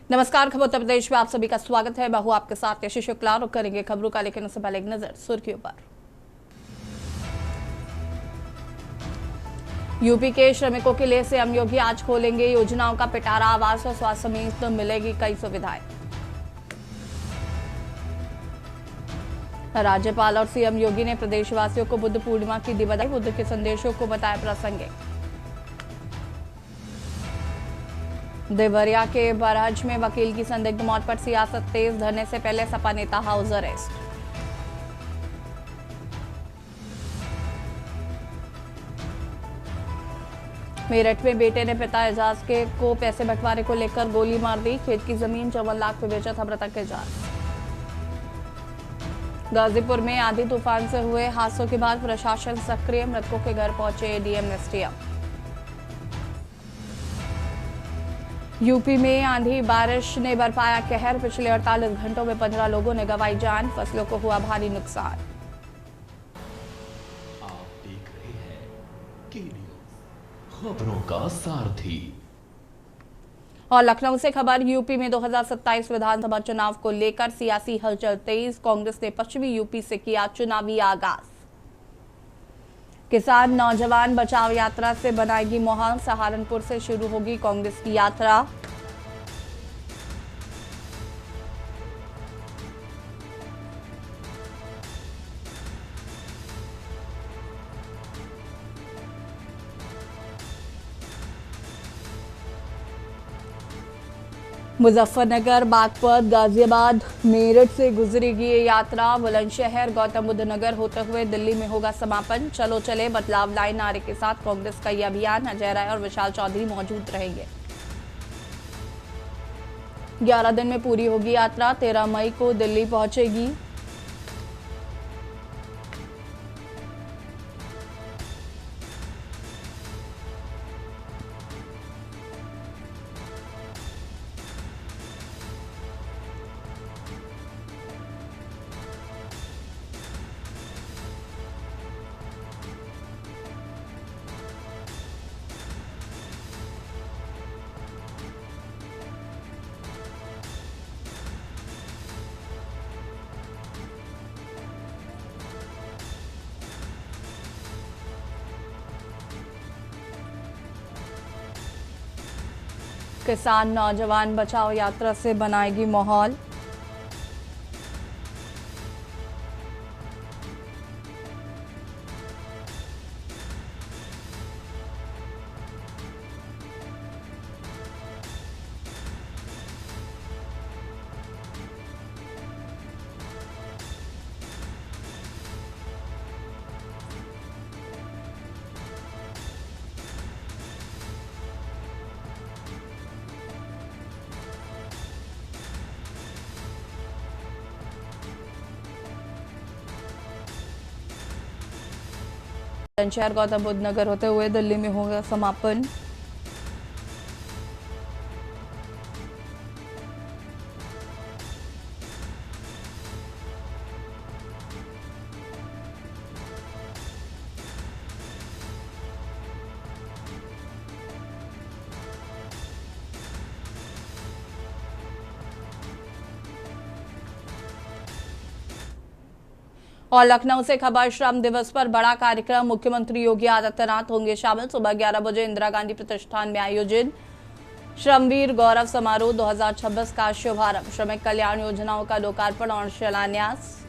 नमस्कार, खबर उत्तर प्रदेश में आप सभी का स्वागत है। मैं हूं आपके साथ यशी शुक्ला और करेंगे खबरों का, लेकिन उससे पहले एक नजर सुर्खियों पर। यूपी के श्रमिकों के लिए सीएम योगी आज खोलेंगे योजनाओं का पिटारा। आवास और स्वास्थ्य समेत मिलेगी कई सुविधाएं। राज्यपाल और सीएम योगी ने प्रदेशवासियों को बुद्ध पूर्णिमा की दी बधाई। बुद्ध के संदेशों को बताया प्रासंगिक। देवरिया के बरहज में वकील की संदिग्ध मौत पर सियासत तेज। धरने से पहले सपा नेता हाउस अरेस्ट। मेरठ में बेटे ने पिता एजाज को पैसे बंटवारे को लेकर गोली मार दी। खेत की जमीन 54 लाख में बेचा था मृतक एजाज। गाजीपुर में आंधी तूफान से हुए हादसों के बाद प्रशासन सक्रिय। मृतकों के घर पहुंचे एडीएम एसडीएम। यूपी में आंधी बारिश ने बरपाया कहर। पिछले 48 घंटों में 15 लोगों ने गंवाई जान। फसलों को हुआ भारी नुकसान। आप देख रहे हैं के न्यूज़, खबरों का सारथी। और लखनऊ से खबर। यूपी में 2027 विधानसभा चुनाव को लेकर सियासी हलचल तेज। कांग्रेस ने पश्चिमी यूपी से किया चुनावी आगाज। किसान नौजवान बचाओ यात्रा से बनाएगी माहौल। सहारनपुर से शुरू होगी कांग्रेस की यात्रा। मुजफ्फरनगर, बागपत, गाजियाबाद, मेरठ से गुजरेगी ये यात्रा। बुलंदशहर, गौतम बुद्ध नगर होते हुए दिल्ली में होगा समापन। चलो चले बदलाव लाए नारे के साथ कांग्रेस का ये अभियान। अजय राय और विशाल चौधरी मौजूद रहेंगे। 11 दिन में पूरी होगी यात्रा। 13 मई को दिल्ली पहुंचेगी। किसान नौजवान बचाओ यात्रा से बनाएगी माहौल। बुलंदशहर, गौतम बुद्ध नगर होते हुए दिल्ली में होगा समापन। और लखनऊ से खबर। श्रम दिवस पर बड़ा कार्यक्रम। मुख्यमंत्री योगी आदित्यनाथ होंगे शामिल। सुबह 11 बजे इंदिरा गांधी प्रतिष्ठान में आयोजित श्रमवीर गौरव समारोह 2026 का शुभारंभ। श्रमिक कल्याण योजनाओं का लोकार्पण और शिलान्यास।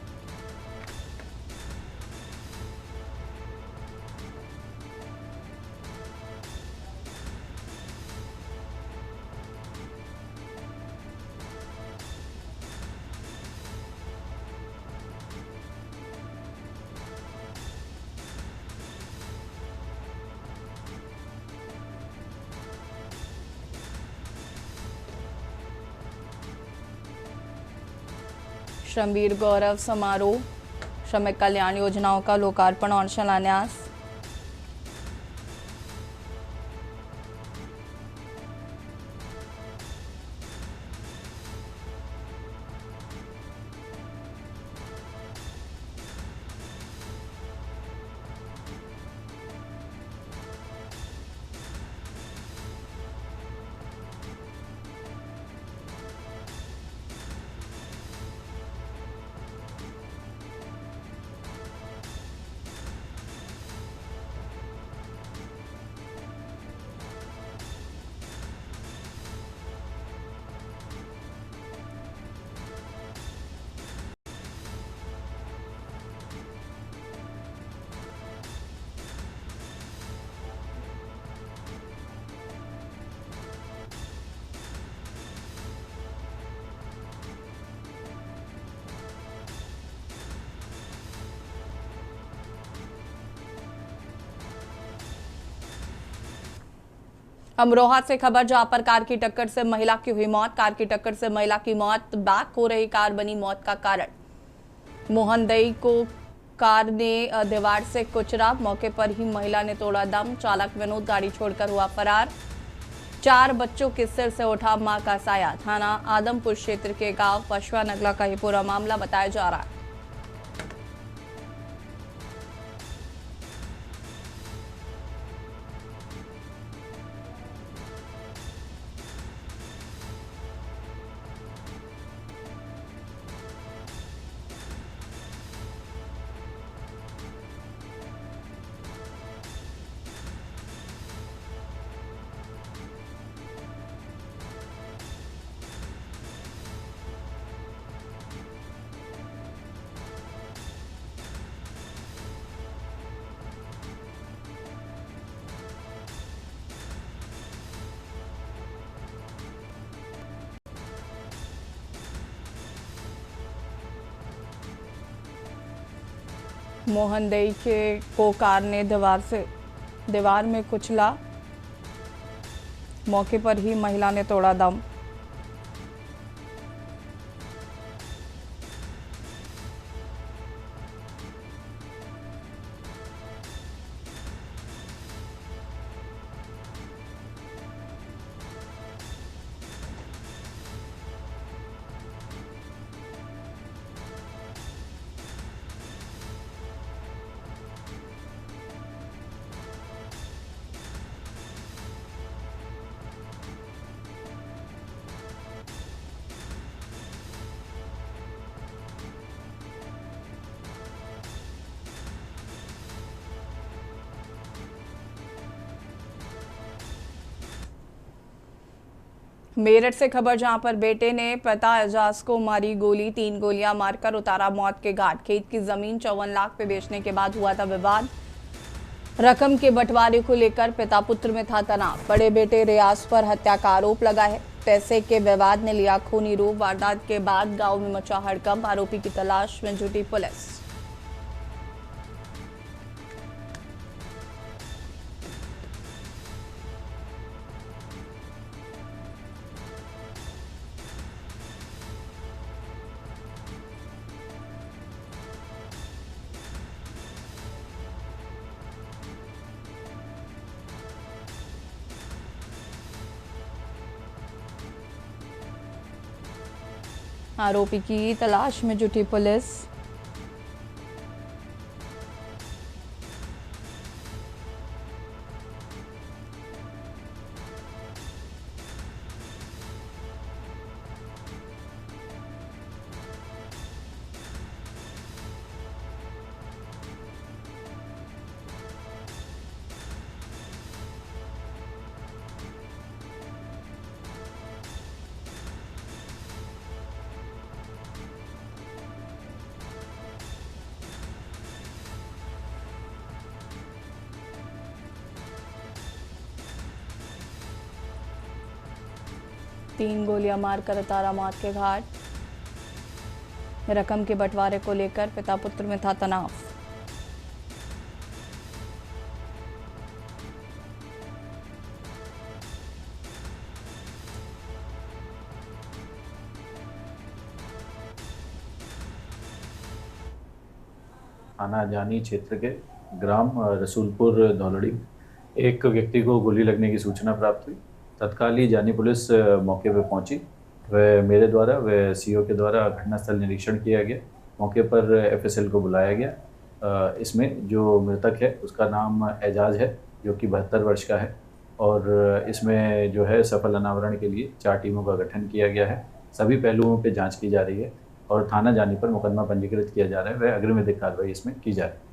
श्रमवीर गौरव समारोह, श्रमिक कल्याण योजनाओं का लोकार्पण और शिलान्यास। अमरोहा से खबर, जहां पर कार की टक्कर से महिला की हुई मौत। कार की टक्कर से महिला की मौत। बैक हो रही कार बनी मौत का कारण। मोहनदई को कार ने दीवार से कुचला। मौके पर ही महिला ने तोड़ा दम। चालक विनोद गाड़ी छोड़कर हुआ फरार। 4 बच्चों के सिर से उठा मां का साया। थाना आदमपुर क्षेत्र के गांव पशवा नगला का ये पूरा मामला बताया जा रहा है। मोहनदई को कार ने दीवार में कुचला। मौके पर ही महिला ने तोड़ा दम। मेरठ से खबर, जहां पर बेटे ने पिता एजाज को मारी गोली। 3 गोलियां मारकर उतारा मौत के घाट। खेत की जमीन 54 लाख पे बेचने के बाद हुआ था विवाद। रकम के बंटवारे को लेकर पिता पुत्र में था तनाव। बड़े बेटे रियाज पर हत्या का आरोप लगा है। पैसे के विवाद ने लिया खूनी रूप। वारदात के बाद गांव में मचा हड़कंप। आरोपी की तलाश में जुटी पुलिस। आरोपी की तलाश में जुटी पुलिस। तीन गोलियां मारकर उतारा मौत के घाट। रकम के बंटवारे को लेकर पिता पुत्र में था तनाव। थाना जानी क्षेत्र के ग्राम रसूलपुर धौलड़ी एक व्यक्ति को गोली लगने की सूचना प्राप्त हुई। तत्काल ही जानी पुलिस मौके पर पहुंची। वह मेरे द्वारा वह सीओ के द्वारा घटनास्थल निरीक्षण किया गया। मौके पर एफएसएल को बुलाया गया। इसमें जो मृतक है उसका नाम एजाज है, जो कि 72 वर्ष का है। और इसमें जो है सफल अनावरण के लिए 4 टीमों का गठन किया गया है। सभी पहलुओं पर जाँच की जा रही है और थाना जानी पर मुकदमा पंजीकृत किया जा रहा है। वह अग्रिम विधिक कार्रवाई इसमें की जा रही है।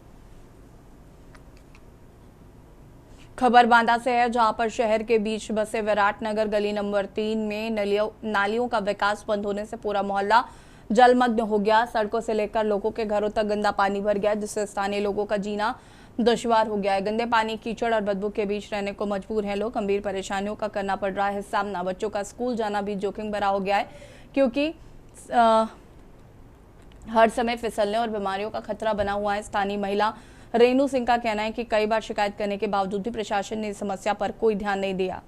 खबर बांदा से है, जहां पर शहर के बीच बसे विराटनगर गली नंबर 3 में नालियों का विकास बंद होने से पूरा मोहल्ला जलमग्न हो गया। सड़कों से लेकर लोगों के घरों तक गंदा पानी भर गया, जिससे स्थानीय लोगों का जीना दुश्वार हो गया है। गंदे पानी, कीचड़ और बदबू के बीच रहने को मजबूर हैं लोग। गंभीर परेशानियों का करना पड़ रहा है सामना। बच्चों का स्कूल जाना भी जोखिम भरा हो गया है, क्योंकि हर समय फिसलने और बीमारियों का खतरा बना हुआ है। स्थानीय महिला रेनू सिंह का कहना है कि कई बार शिकायत करने के बावजूद भी प्रशासन ने इस समस्या पर कोई ध्यान नहीं दिया।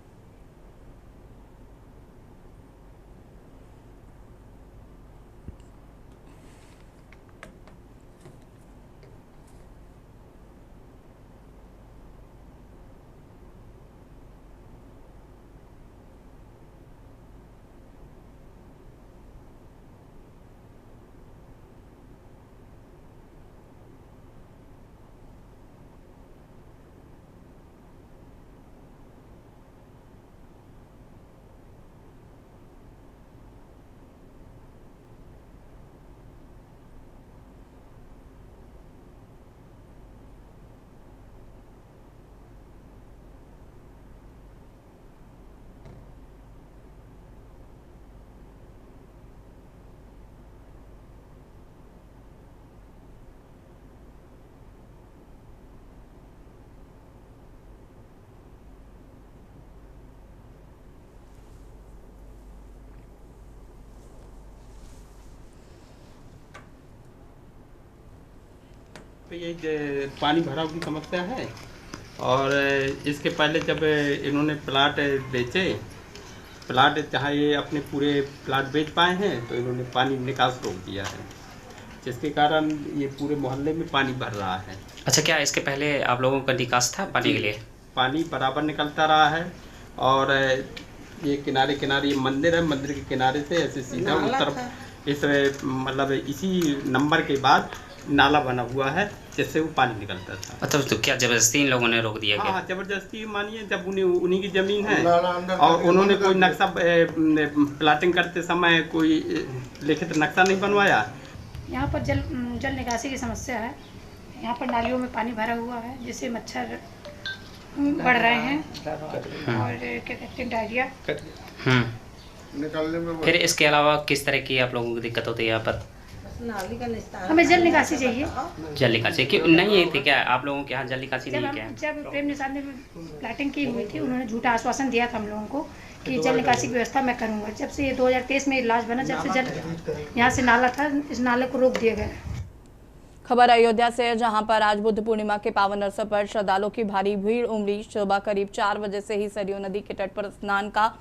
पे ये पानी भराव की समस्या है। और इसके पहले जब इन्होंने प्लाट बेचे, प्लाट जहाँ ये अपने पूरे प्लाट बेच पाए हैं तो इन्होंने पानी निकास रोक दिया है, जिसके कारण ये पूरे मोहल्ले में पानी भर रहा है। अच्छा, क्या इसके पहले आप लोगों का निकास था पानी के लिए? पानी बराबर निकलता रहा है। और ये किनारे किनारे ये मंदिर है, मंदिर के किनारे से ऐसे सीधा उत्तर इस मतलब इसी नंबर के बाद नाला बना हुआ है जिससे वो पानी निकलता था। मतलब तो क्या जबरदस्ती इन लोगों ने रोक दिया क्या? हाँ, जबरदस्ती मानिए, जब उन्हीं की ज़मीन है और उन्होंने कोई नक्शा प्लाटिंग करते समय कोई लिखित नक्शा नहीं बनवाया। यहाँ पर जल निकासी की समस्या है। यहाँ पर नालियों में पानी भरा हुआ है जिससे मच्छर बढ़ रहे हैं और क्या कहते हैं डायरिया। फिर इसके अलावा किस तरह की आप लोगों को दिक्कत होती है यहाँ पर? हमें जल निकासी चाहिए। जल निकासी क्यों नहीं है थी क्या आप लोगों के यहाँ? जल निकासी नहीं है क्या? जब प्रेम निषाद ने प्लाटिंग की हुई थी, उन्होंने झूठा आश्वासन दिया था हम लोगों को कि जल निकासी की व्यवस्था मैं करूँगा। जब से ये 2023 में इलाज बना, जब से जल यहाँ से नाला था, इस नाले को रोक दिया गया। खबर अयोध्या से है, जहां पर आज बुद्ध पूर्णिमा के पावन अवसर पर श्रद्धालुओं की भारी भीड़ उमड़ी। सुबह करीब 4 बजे से ही सरयू नदी के तट पर स्नान का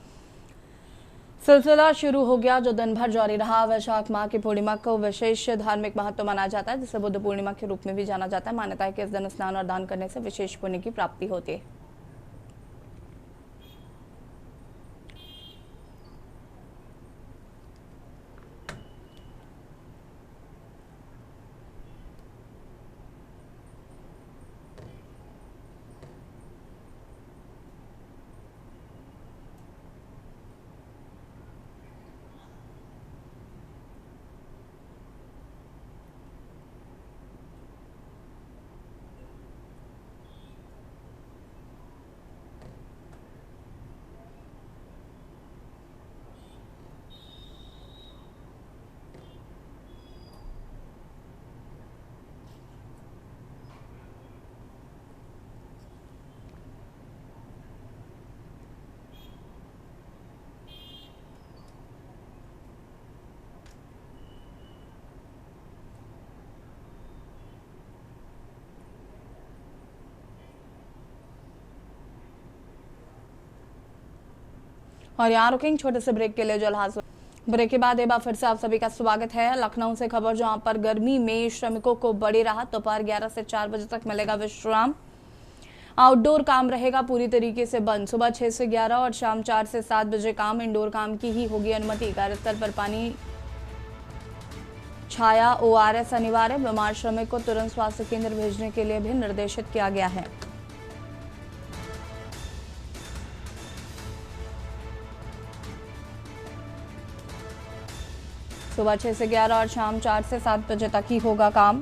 सिलसिला शुरू हो गया, जो दिन भर जारी रहा। वैशाख माह की पूर्णिमा को विशेष धार्मिक महत्व माना जाता है, जिसे बुद्ध पूर्णिमा के रूप में भी जाना जाता है। मान्यता है कि इस दिन स्नान और दान करने से विशेष पुण्य की प्राप्ति होती है। और यहाँ रुकेंगे छोटे से ब्रेक के लिए। जल्द ब्रेक के बाद एक बार फिर से आप सभी का स्वागत है। लखनऊ से खबर, जहां पर गर्मी में श्रमिकों को बड़ी राहत। दोपहर 11 से 4 बजे तक मिलेगा विश्राम। आउटडोर काम रहेगा पूरी तरीके से बंद। सुबह 6 से 11 और शाम 4 से 7 बजे काम। इंडोर काम की ही होगी अनुमति। कार्यस्थल पर पानी, छाया, ORS अनिवार्य। बीमार श्रमिक को तुरंत स्वास्थ्य केंद्र भेजने के लिए भी निर्देशित किया गया है। सुबह 6 से 11 और शाम 4 से 7 बजे तक ही होगा काम।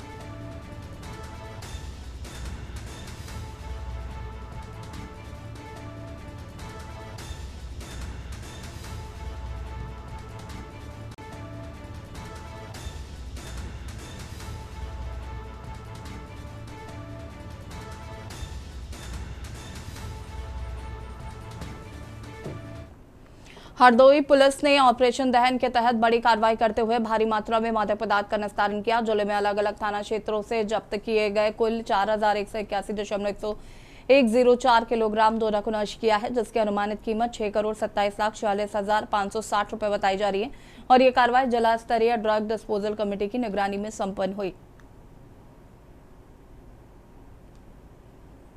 हरदोई पुलिस ने ऑपरेशन दहन के तहत बड़ी कार्रवाई करते हुए भारी मात्रा में मादक पदार्थ का निस्तारण किया। जिले में अलग अलग थाना क्षेत्रों से जब्त किए गए कुल 4181.104 किलोग्राम डोडा को नष्ट किया है, जिसकी अनुमानित कीमत 6,27,46,560 रुपए बताई जा रही है। और ये कार्रवाई जिला स्तरीय ड्रग डिस्पोजल कमेटी की निगरानी में संपन्न हुई।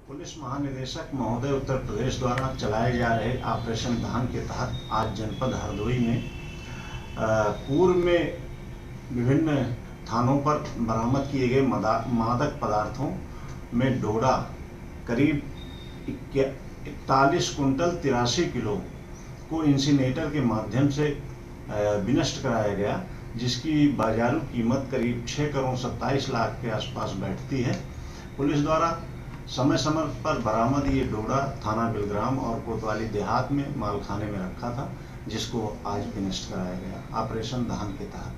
पुलिस महानिदेशक महोदय उत्तर प्रदेश द्वारा चलाए जा रहे ऑपरेशन दहन के तहत आज जनपद हरदोई में पूर्व में विभिन्न थानों पर बरामद किए गए मादक पदार्थों में डोडा करीब 41 कुंटल 83 किलो को इंसिनेटर के माध्यम से विनष्ट कराया गया, जिसकी बाजारू कीमत करीब 6,27 लाख के आसपास बैठती है। पुलिस द्वारा समय समय पर बरामद ये डोडा थाना बिलग्राम और कोतवाली देहात में मालखाने में रखा था, जिसको आज विनष्ट कराया गया ऑपरेशन दहन के तहत।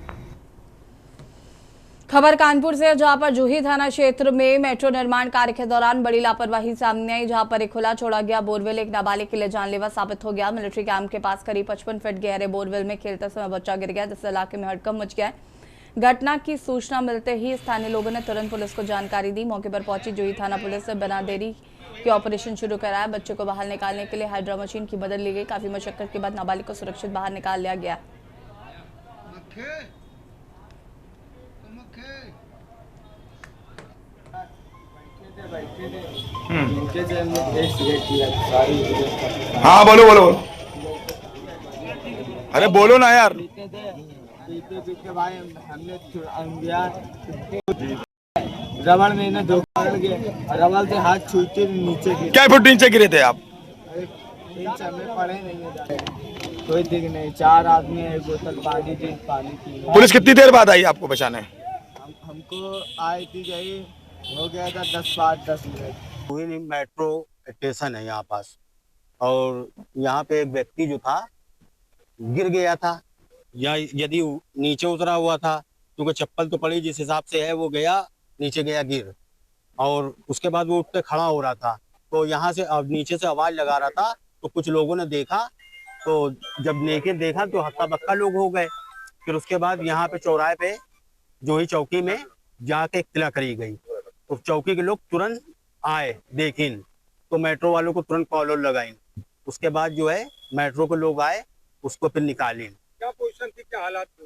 खबर कानपुर से, जहां पर जूही थाना क्षेत्र में मेट्रो निर्माण कार्य के दौरान बड़ी लापरवाही सामने आई, जहां पर एक खुला छोड़ा गया बोरवेल एक नाबालिग के लिए जानलेवा साबित हो गया। मिलिट्री कैंप के पास करीब 55 फीट गहरे बोरवेल में खेलते समय बच्चा गिर गया, जिससे इलाके में हड़कंप मच गया। घटना की सूचना मिलते ही स्थानीय लोगों ने तुरंत पुलिस को जानकारी दी। मौके पर पहुंची जोई थाना पुलिस ने बिना देरी के ऑपरेशन शुरू कराया। बच्चे को बाहर निकालने के लिए हाइड्रा मशीन की मदद ली गई। काफी मशक्कत के बाद नाबालिग को सुरक्षित बाहर निकाल लिया गया। हाँ बोलो बोलो बोलो, अरे बोलो ना यार। रबड़ में ना दो रबड़ से हाथ छूटे नीचे गिरे। क्या फुट नीचे गिरे थे आप? पड़े नहीं है, कोई दिख नहीं। 4 आदमी, एक बोतल पानी थी, पानी पी। पुलिस कितनी देर बाद आई आपको बचाने? हमको आई थी गई हो गया था 10 मिनट। कोई मेट्रो स्टेशन है यहाँ पास, और यहाँ पे एक व्यक्ति जो था गिर गया था, या यदि नीचे उतरा हुआ था, क्योंकि चप्पल तो पड़ी जिस हिसाब से है, वो गया नीचे गया गिर, और उसके बाद वो उठ के खड़ा हो रहा था। तो यहाँ से अब नीचे से आवाज लगा रहा था, तो कुछ लोगों ने देखा, तो जब लेके देखा तो हक्का बक्का लोग हो गए। फिर उसके बाद यहाँ पे चौराहे पे जो ही चौकी में जाके इत्तला करी गई, तो चौकी के लोग तुरंत आए, देखिन तो मेट्रो वालों को तुरंत कॉल लगाई। उसके बाद जो है मेट्रो के लोग आए, उसको फिर निकाली। क्या पोजीशन थी, क्या हालात थे?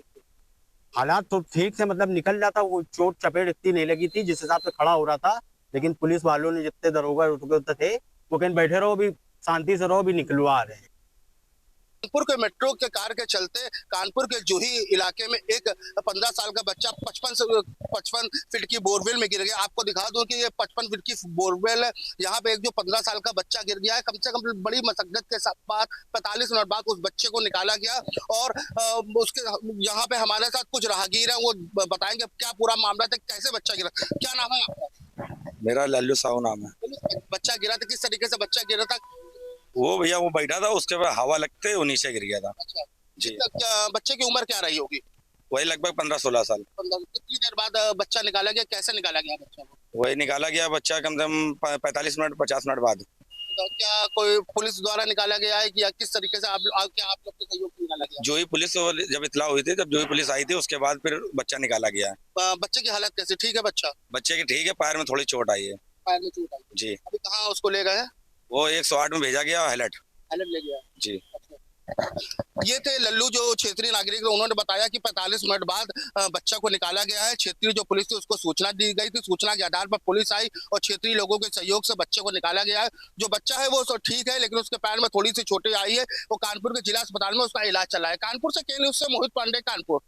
हालात तो ठीक से मतलब निकल रहा था, वो चोट चपेट इतनी नहीं लगी थी जिस हिसाब से खड़ा हो रहा था। लेकिन पुलिस वालों ने जितने दरोगा थे वो कहीं बैठे रहो, भी शांति से रहो, भी निकलवा रहे हैं। कानपुर के मेट्रो के कार के चलते कानपुर के जूही इलाके में एक 15 साल का बच्चा 55 फीट की बोरवेल में गिर गया। आपको दिखा दूं कि ये 55 फीट की बोरवेल है। यहाँ पे एक जो 15 साल का बच्चा गिर गया है। कम से कम बड़ी मशक्कत के बाद 45 मिनट बाद उस बच्चे को निकाला गया, और उसके यहाँ पे हमारे साथ कुछ राहगीर हैं, वो बताएंगे क्या पूरा मामला था, कैसे बच्चा गिरा। क्या नाम है आपका? मेरा लल्लू साहू नाम है। बच्चा गिरा था, किस तरीके से बच्चा गिरा था? वो भैया वो बैठा था, उसके बाद हवा लगते वो नीचे गिर गया था। अच्छा, जी। बच्चे की उम्र क्या रही होगी? वही लगभग 15-16 साल। कितनी देर बाद बच्चा निकाला गया, कैसे निकाला गया बच्चा को? वही निकाला गया बच्चा कम से कम 45 मिनट 50 मिनट बाद। तो क्या कोई पुलिस द्वारा निकाला गया है कि किस तरीके से आप लोग के सहयोग से निकाला गया? जो ही पुलिस जब इतला हुई थी, तब जो ही पुलिस आई थी, उसके बाद फिर बच्चा निकाला गया। बच्चे की हालत कैसी? ठीक है बच्चा? बच्चे की ठीक है, पैर में थोड़ी चोट आई है। पैर में चोट आई? जी। अभी कहाँ उसको ले गए? वो 108 में भेजा गया, हाईलाइट ले गया। जी। ये थे लल्लू जो क्षेत्रीय नागरिक, उन्होंने बताया कि 45 मिनट बाद बच्चा को निकाला गया है। क्षेत्रीय जो पुलिस थी उसको सूचना दी गई थी, सूचना के आधार पर पुलिस आई और क्षेत्रीय लोगों के सहयोग से बच्चे को निकाला गया है। जो बच्चा है वो ठीक है, लेकिन उसके पैर में थोड़ी सी चोटें आई है। वो कानपुर के जिला अस्पताल में उसका इलाज चला है। कानपुर से के न्यूज से मोहित पांडे, कानपुर।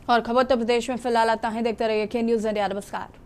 और खबर उत्तर प्रदेश में फिलहाल आता है, देखते रहिए के न्यूज इंडिया। नमस्कार।